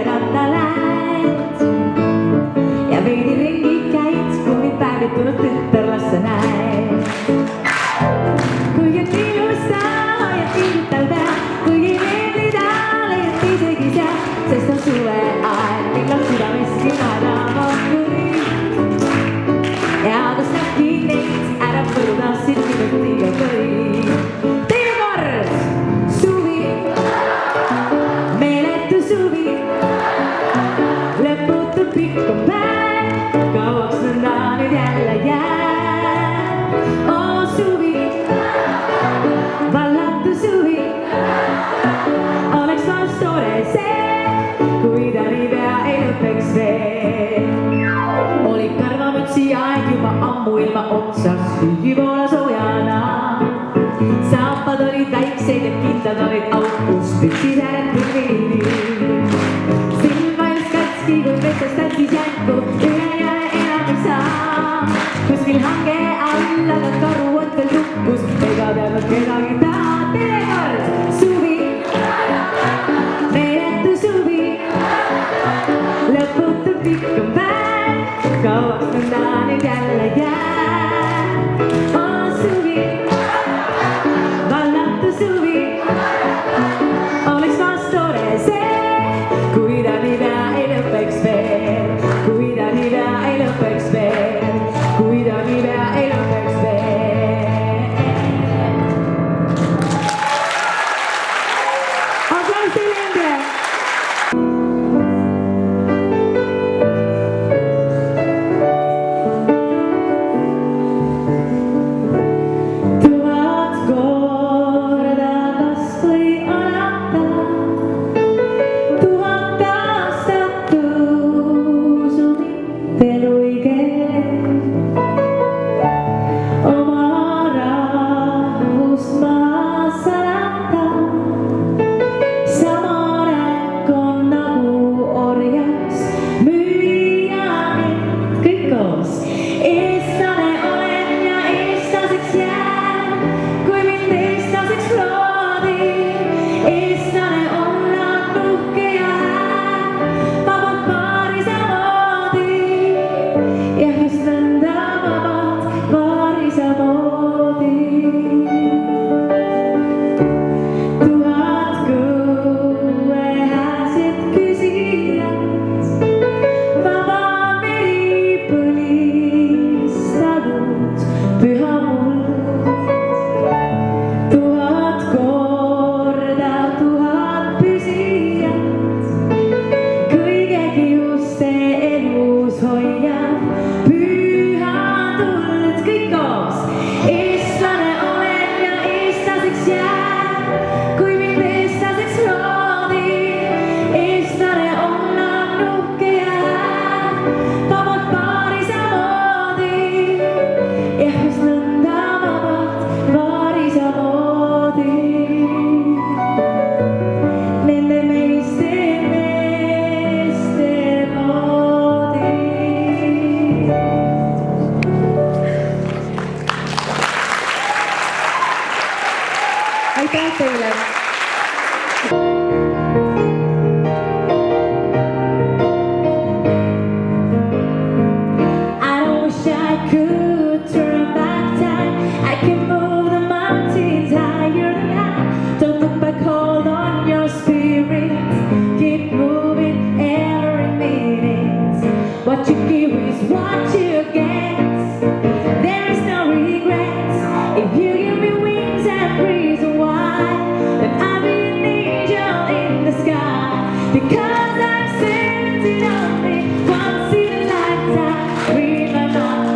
randa lähed ja veidi ringi käid, kui päevitunud tütar lasta näed. Kui on ilus ta hoiab kindel pea, kuigi meeldi talle jääb isegi seal, sest on suveaeg, millal südameski madamad kõik. Ja kus näbki neid ära põruda siit minutiga kõik. Teine kord! Suvi, meeletu suvi, lõputu pikk on päev, kauaks nõnda nüüd jälle jääb. Oo suvi, vallatu suvi, oleks vast tore see, kui ta niipea ei lõpeks veel. Oli karvamütsi aeg juba ammu ilma otsas, hüügi poole soojana. Saapad olid väiksed ja kindlad olid aukus, püksid ääretult viinid. Silm vajus katski, kui metsas tatsis jänku, üle jää enam ei saa. Kuskil hange all, aga karu on veel tukkus, ega teadnud kedagi taha. Teine kord! Suvi, meeletu suvi, lõputu pikk on päev, kauaks nõnda nüüd jälle jääb. Oo suvi, vallatu suvi, oleks vast tore see, kui ta niipea ei lõpeks veel, kui ta niipea ei lõpeks veel, kui ta niipea ei lõpeks veel. Aplaus teile enda! Aitäh teile! What you give is what you get. There is no regrets. If you give me wings and reason why, then I'll be an angel in the sky. Because I've sent it only once in a lifetime. Read my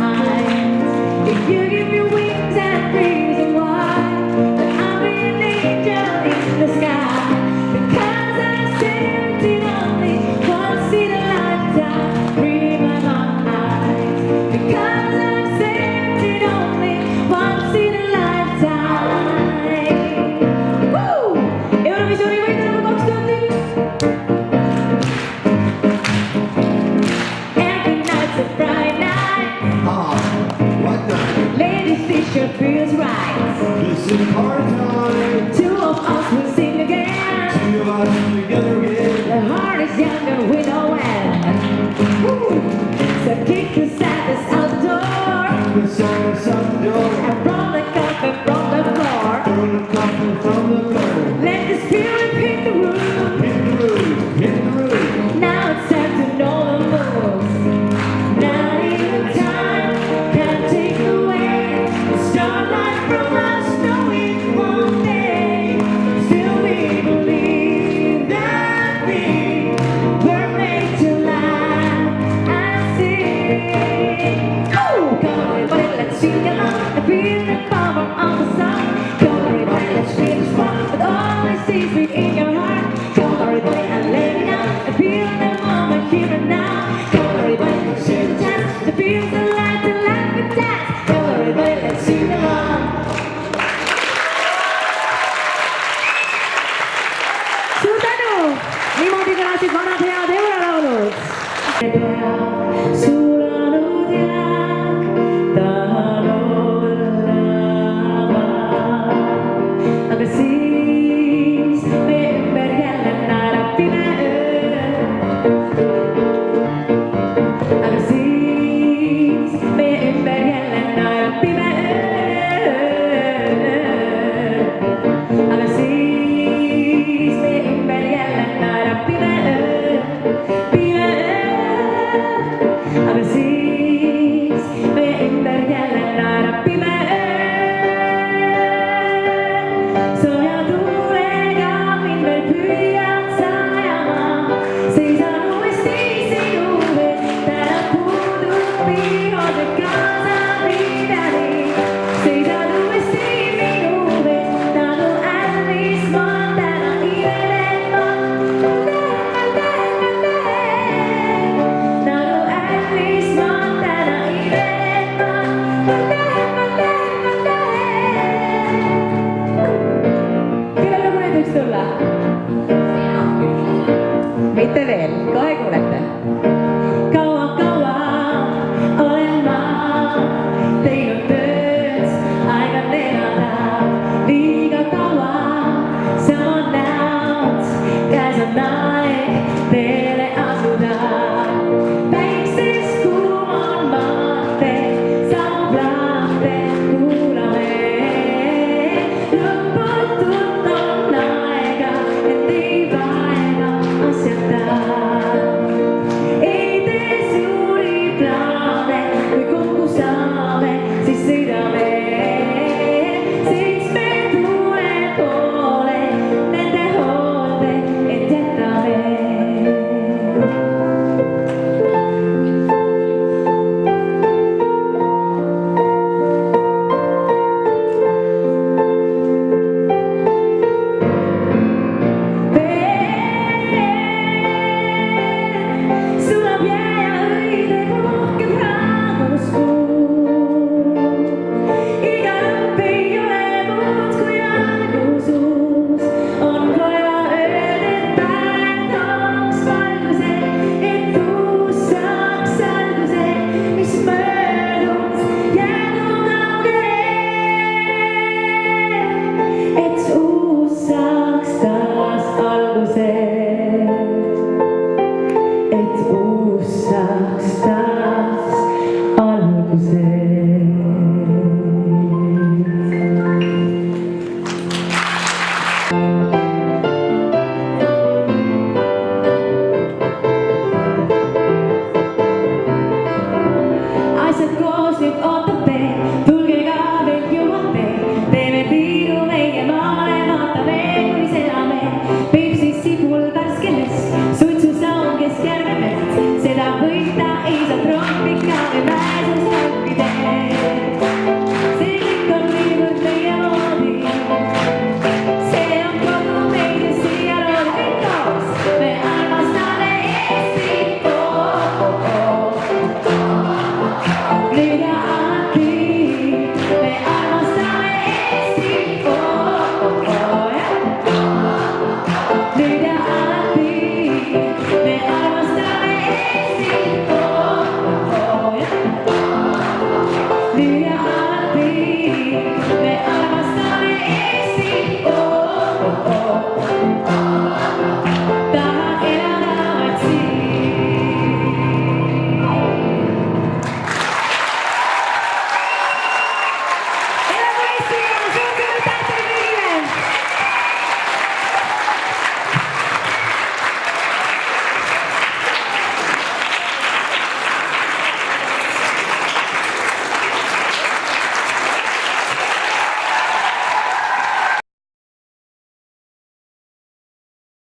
mind. If you give me wings and reason why, then I'll be an angel in the sky. Because I've sent it only once in a lifetime. Feels right. This is our time. Two of us will sing again. Two of us together again. The heart is is young and we know it. So kick the sadness out the door. The sadness out the door. And from the comfort from the floor. From the comfort from the floor. Let the spirit hit the room. Hit the roof, hit the roof. Now it's time to know the moves. Not even time can take away the starlight from us. Knowing one day, still we believe that we were made to laugh and sing. Oh, come on, everybody, let's sing along and feel the power of the song. Come on, everybody, let's feel the spark with all the seeds within your heart. Come on, everybody, and let it out and feel the moment here and now. Come on, everybody, let's share the chance to feel the light, to laugh and dance. Come on, everybody, let's sing along. Sultano, Limoti Grazie, buona pea, Deborah Launus. Sulano diak, tahano lama. Agasis, memberjalan narapina. Agasis, memberjalan narapina. Agasis, memberjalan narapina. Agasis, memberjalan narapina. Soja tulega minne pyhän saajamaan. Seisän uistisi nube, täällä puutut pihoille kansan pidäni. Seisän uistisi nube, täällä on ällismaan, täällä on imelemään. Täällä on ällismaan, täällä on imelemään. Kellel on mõni võiks tulla? Mitte veel, kohe kuulete. Kaua olen ma teinud tööd, aega elada. Liiga kaua sa näod, käes on aeg teele asuda. Päikses kuum on maante, samu plaate kuulame. Lõputult on aega, et ei vaeva asjata. Ei tee suuri plaane, kui kokku saame, siis sõidame. Seitsme tuule poole, nende hoolde, et jätame. Sulab jää ja õide puhkeb rahuskuu. Iga lõpp ei ole muud kui algusus. On vaja öelda, et päev tooks valguse, et uus saaks alguse, mis möödus jäägu kaugele. Et uus saaks taas alguse. Et uus saaks taas alguse. Asjad koos nüüd ootate, tulge ka veel jõuate. Teeme tiiru meie maale, vaatame, kuis elame. Peipsis sibul värske lest, suitsusaun Keskjärve vett. Seda võita ei saa troopika või pääsus tankidest. See kõik on niivõrd meie moodi. See on kogu meie siia lood kõik koos. Me armastame Eestit, nüüd ja alati. Me armastame Eestit, nüüd ja alati.